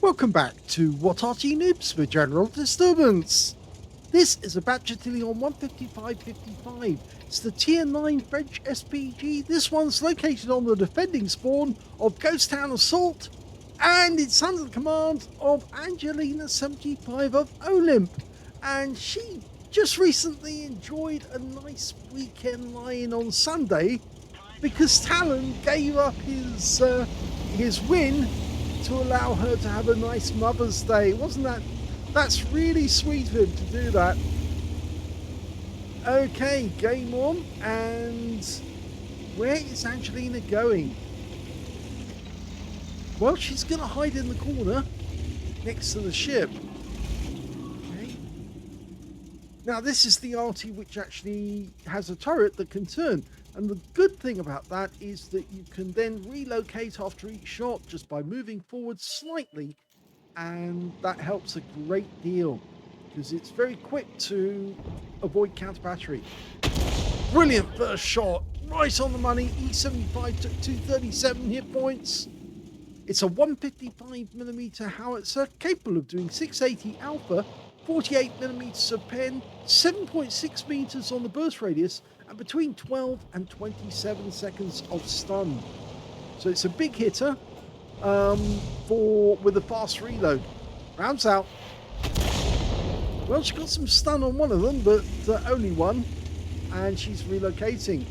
Welcome back to What Arty Noobs for General Disturbance. This is a Bat Châtillon 155-55. It's the Tier 9 French SPG. This one's located on the defending spawn of Ghost Town Assault, and it's under the command of Angelina75 of OLIMP. And she just recently enjoyed a nice weekend lie-in on Sunday because Talon gave up his win to allow her to have a nice Mother's Day. That's really sweet of him to do that. Okay, game on. And where is Angelina going? Well, she's going to hide in the corner next to the ship. Okay. Now, this is the Arty, which actually has a turret that can turn. And the good thing about that is that you can then relocate after each shot just by moving forward slightly. And that helps a great deal because it's very quick to avoid counter battery. Brilliant first shot, right on the money. E75 took 237 hit points. It's a 155mm howitzer capable of doing 680 alpha, 48mm of pen, 7.6 meters on the burst radius, and between 12 and 27 seconds of stun. So it's a big hitter with a fast reload. Rounds out. Well, she got some stun on one of them, but only one, and she's relocating.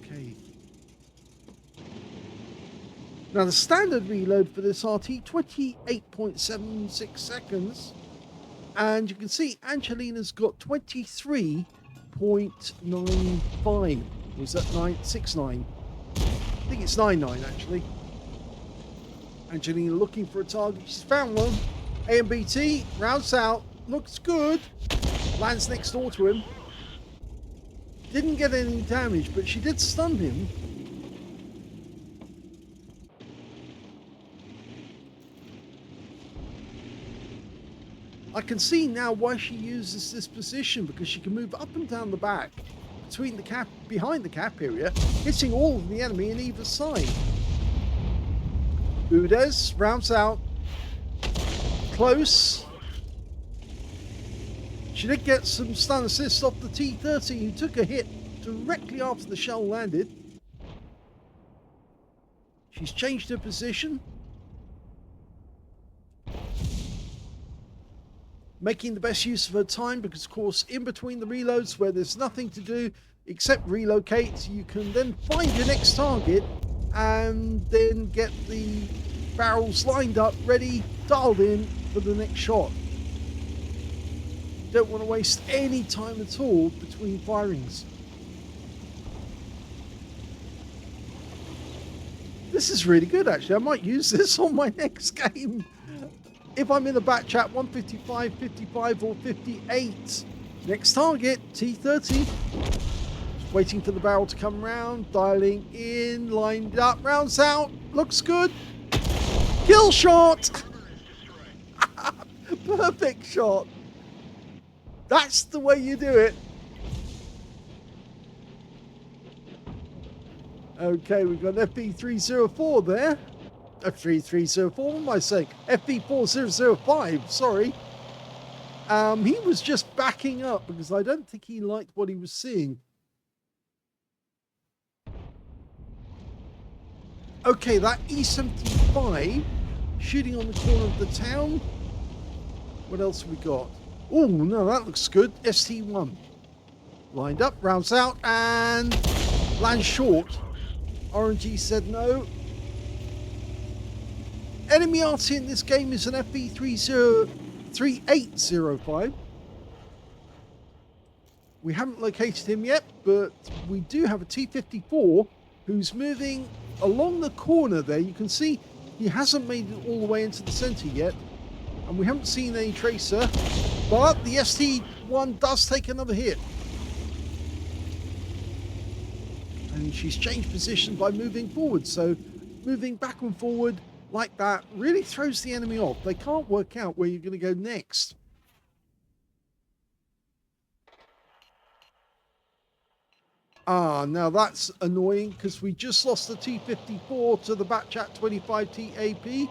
Okay. Now the standard reload for this RT, 28.76 seconds. And you can see Angelina's got 23.95. Was that 969? I think it's 99 actually. Angelina looking for a target. She's found one. AMBT rounds out. Looks good. Lands next door to him. Didn't get any damage, but she did stun him. I can see now why she uses this position, because she can move up and down the back between the cap, behind the cap area, hitting all of the enemy in either side. Udez rounds out. Close. She did get some stun assist off the T-30, who took a hit directly after the shell landed. She's changed her position, making the best use of her time, because of course in between the reloads where there's nothing to do except relocate, you can then find your next target and then get the barrels lined up, ready, dialed in for the next shot. Don't want to waste any time at all between firings. This is really good actually. I might use this on my next game. If I'm in a Bat Chat 155, 55 or 58. Next target, T30. Just waiting for the barrel to come round, dialing in, lined up, rounds out, looks good. Kill shot! Perfect shot. That's the way you do it. Okay, we've got FB304 there. F3304, what am I saying? FB4005, sorry. He was just backing up because I don't think he liked what he was seeing. Okay, that E75 shooting on the corner of the town. What else have we got? Oh, no, that looks good. ST1. Lined up, rounds out, and lands short. RNG said no. Enemy Arty in this game is an FV3805. We haven't located him yet, but we do have a T-54 who's moving along the corner there. You can see he hasn't made it all the way into the center yet, and we haven't seen any tracer, but the ST1 does take another hit. And she's changed position by moving forward, so moving back and forward like that really throws the enemy off. They can't work out where you're going to go next. Ah, now that's annoying because we just lost the T-54 to the Bat Châtillon 25 TAP.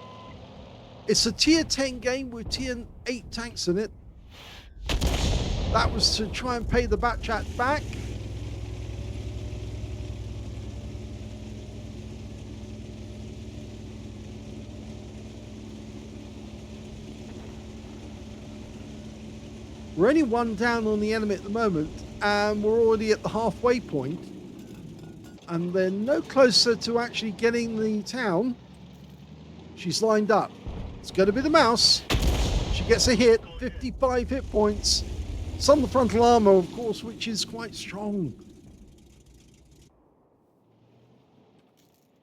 It's a tier 10 game with tier 8 tanks in it. That was to try and pay the Bat Chat back. We're only one down on the enemy at the moment, and we're already at the halfway point, and they're no closer to actually getting the town. She's lined up. It's going to be the mouse. She gets a hit, 55 hit points. It's on the frontal armor, of course, which is quite strong.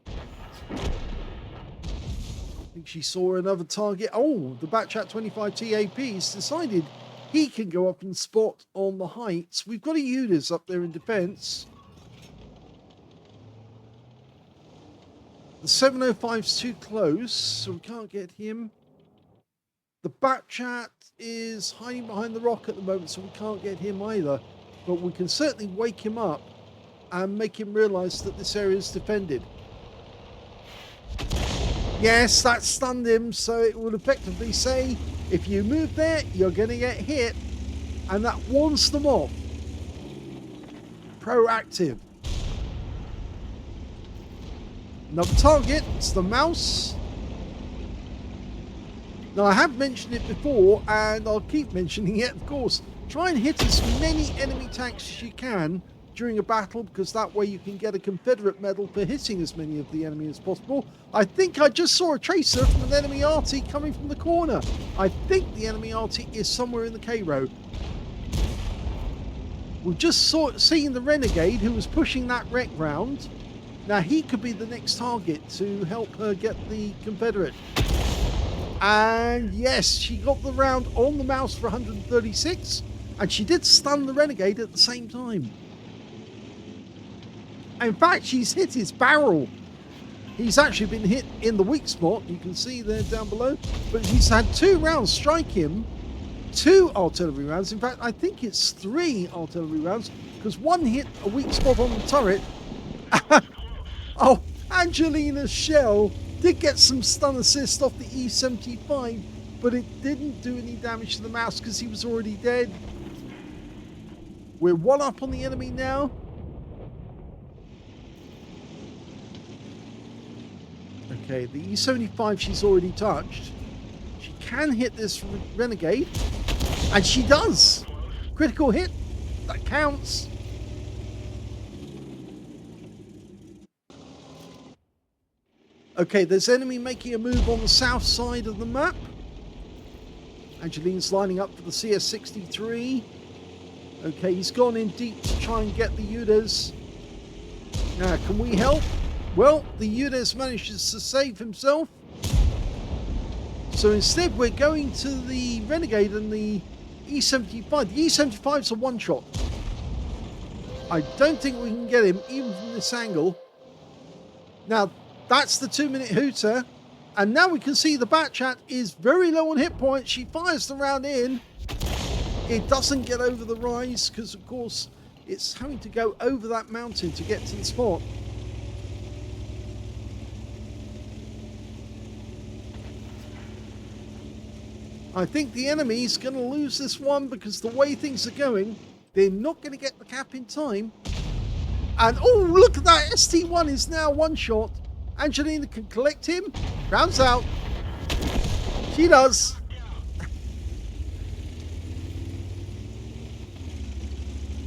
I think she saw another target. Oh, the Bat Chat 25 TAP's decided he can go up and spot on the heights. We've got a UDAS up there in defense. The 705's too close, so we can't get him. The Bat Chat is hiding behind the rock at the moment, so we can't get him either. But we can certainly wake him up and make him realize that this area is defended. Yes, that stunned him, so it would effectively say, if you move there, you're going to get hit, and that warns them off. Proactive. Another target, it's the mouse. Now, I have mentioned it before, and I'll keep mentioning it, of course. Try and hit as many enemy tanks as you can during a battle, because that way you can get a Confederate medal for hitting as many of the enemy as possible. I think I just saw a tracer from an enemy Arty coming from the corner. I think the enemy Arty is somewhere in the K-row. We've just seen the Renegade who was pushing that wreck round. Now he could be the next target to help her get the Confederate. And yes, she got the round on the mouse for 136, and she did stun the Renegade at the same time. In fact, she's hit his barrel. He's actually been hit in the weak spot. You can see there down below. But he's had 2 rounds strike him. 2 artillery rounds. In fact, I think it's 3 artillery rounds, because 1 hit a weak spot on the turret. Oh, Angelina's shell did get some stun assist off the E75, but it didn't do any damage to the mouse because he was already dead. We're 1 up on the enemy now. Okay, the E75 she's already touched. She can hit this Renegade, and she does. Critical hit, that counts. Okay, there's enemy making a move on the south side of the map. Angelina's lining up for the CS63. Okay, he's gone in deep to try and get the UDAS. Now, can we help? Well, the UDAS manages to save himself. So instead, we're going to the Renegade and the E75. The E75's a one-shot. I don't think we can get him, even from this angle. Now, that's the 2-minute hooter. And now we can see the Bat Chat is very low on hit points. She fires the round in. It doesn't get over the rise because, of course, it's having to go over that mountain to get to the spot. I think the enemy's going to lose this one because the way things are going, they're not going to get the cap in time. And, oh, look at that. ST1 is now one shot. Angelina can collect him. Rounds out. She does.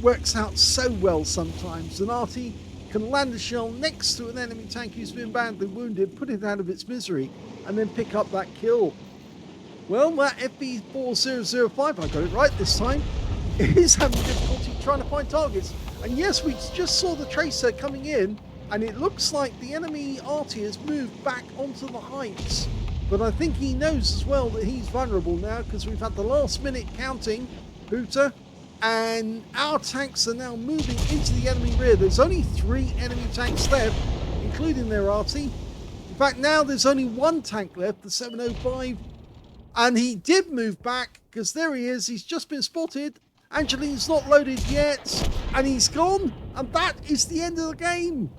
works out so well sometimes. An Arty can land a shell next to an enemy tank who's been badly wounded, put it out of its misery, and then pick up that kill. Well, that FB4005, I got it right this time, is having difficulty trying to find targets. And yes, we just saw the tracer coming in, and it looks like the enemy Arty has moved back onto the heights. But I think he knows as well that he's vulnerable now, because we've had the last minute counting, Hooter, and our tanks are now moving into the enemy rear. There's only 3 enemy tanks left, including their Arty. In fact, now there's only 1 tank left, the 705. And he did move back, because there he is. He's just been spotted. Angelina's not loaded yet. And he's gone. And that is the end of the game.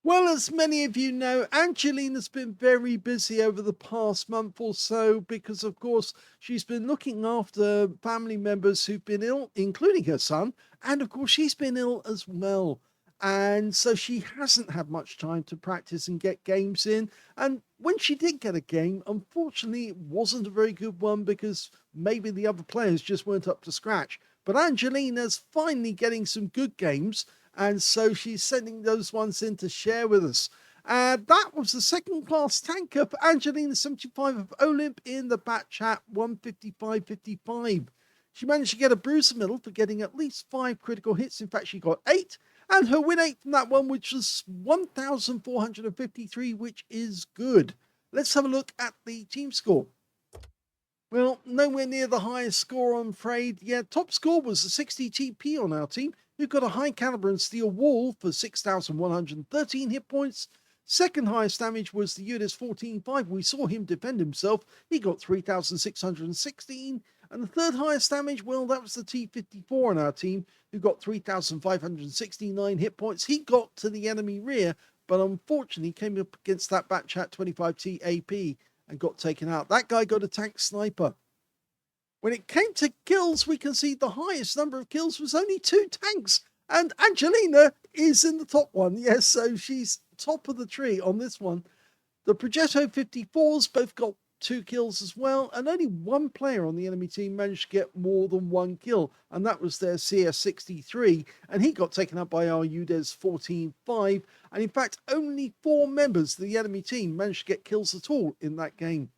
Well, as many of you know, Angelina's been very busy over the past month or so because, of course, she's been looking after family members who've been ill, including her son. And, of course, she's been ill as well. And so she hasn't had much time to practice and get games in. And when she did get a game, unfortunately, it wasn't a very good one because maybe the other players just weren't up to scratch. But Angelina's finally getting some good games. And so she's sending those ones in to share with us. That was the second class tanker for Angelina75 of OLIMP in the Bat Chat 155.55. She managed to get a bruiser medal for getting at least 5 critical hits. In fact, she got 8. And her win 8 from that one, which was 1,453, which is good. Let's have a look at the team score. Well, nowhere near the highest score, I'm afraid. Yeah, top score was the 60 TP on our team, who got a high caliber and steel wall for 6,113 hit points. Second highest damage was the UDIS 14.5. We saw him defend himself. He got 3,616. And the third highest damage, well, that was the T54 on our team, who got 3,569 hit points. He got to the enemy rear, but unfortunately came up against that Bat Chat 25T AP and got taken out. That guy got a tank sniper. When it came to kills, we can see the highest number of kills was only 2 tanks. And Angelina is in the top one. Yes, so she's top of the tree on this one. The Progetto 54s both got 2 kills as well. And only 1 player on the enemy team managed to get more than 1 kill. And that was their CS63. And he got taken out by our UDES 14.5. And in fact, only 4 members of the enemy team managed to get kills at all in that game.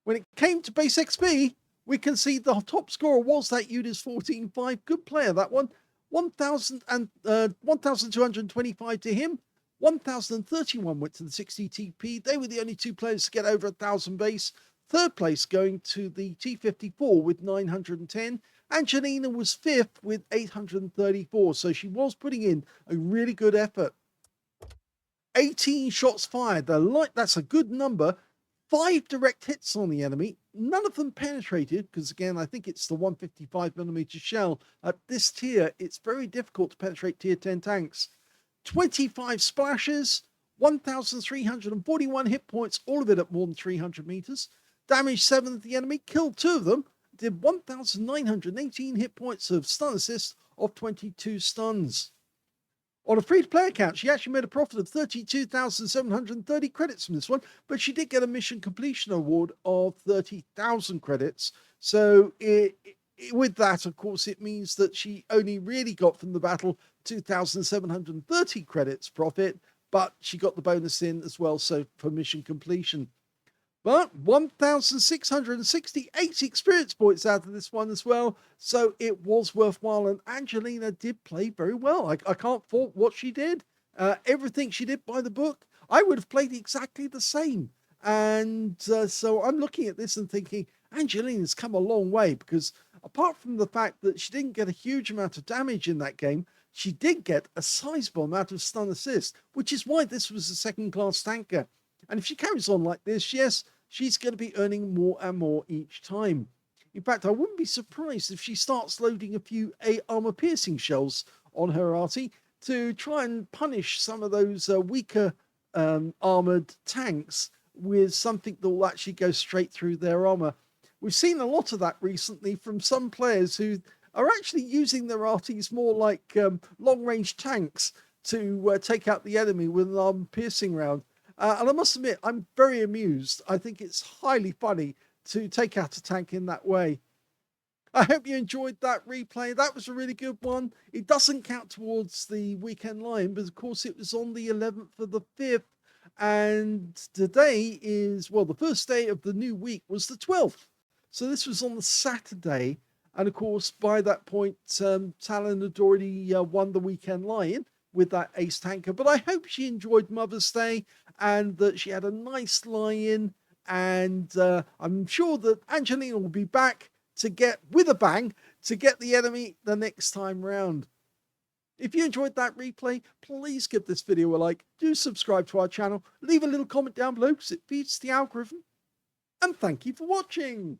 When it came to base XP, we can see the top scorer was that UDIS 14.5. Good player, that one. 1,225 to him. 1,031 went to the 60 TP. They were the only 2 players to get over 1,000 base. Third place going to the T54 with 910. Angelina was 5th with 834. So she was putting in a really good effort. 18 shots fired. That's a good number. 5 direct hits on the enemy. None of them penetrated, because again, I think it's the 155mm shell. At this tier, it's very difficult to penetrate tier 10 tanks. 25 splashes, 1,341 hit points, all of it at more than 300 meters. Damaged 7 of the enemy, killed 2 of them, did 1,918 hit points of stun assist of 22 stuns. On a free-to-play account, she actually made a profit of 32,730 credits from this one, but she did get a mission completion award of 30,000 credits. So with that, of course, it means that she only really got from the battle 2,730 credits profit, but she got the bonus in as well, so for mission completion. But 1,668 experience points out of this one as well. So it was worthwhile. And Angelina did play very well. I can't fault what she did. Everything she did by the book, I would have played exactly the same. And so I'm looking at this and thinking, Angelina's come a long way, because apart from the fact that she didn't get a huge amount of damage in that game, she did get a sizable amount of stun assist, which is why this was a second-class tanker. And if she carries on like this, yes, she's going to be earning more and more each time. In fact, I wouldn't be surprised if she starts loading a few armor-piercing shells on her Arty to try and punish some of those weaker armored tanks with something that will actually go straight through their armor. We've seen a lot of that recently from some players who are actually using their Arties more like long-range tanks to take out the enemy with an armor-piercing round. And I must admit, I'm very amused. I think it's highly funny to take out a tank in that way. I hope you enjoyed that replay. That was a really good one. It doesn't count towards the weekend line, but of course it was on the 11th of the 5th. And today is, well, the first day of the new week was the 12th. So this was on the Saturday. And of course, by that point, Talon had already won the weekend lie-in with that ace tanker. But I hope she enjoyed Mother's Day and that she had a nice lie-in. And I'm sure that Angelina will be back to get with a bang to get the enemy the next time round. If you enjoyed that replay, please give this video a like, do subscribe to our channel, leave a little comment down below because it feeds the algorithm, and thank you for watching.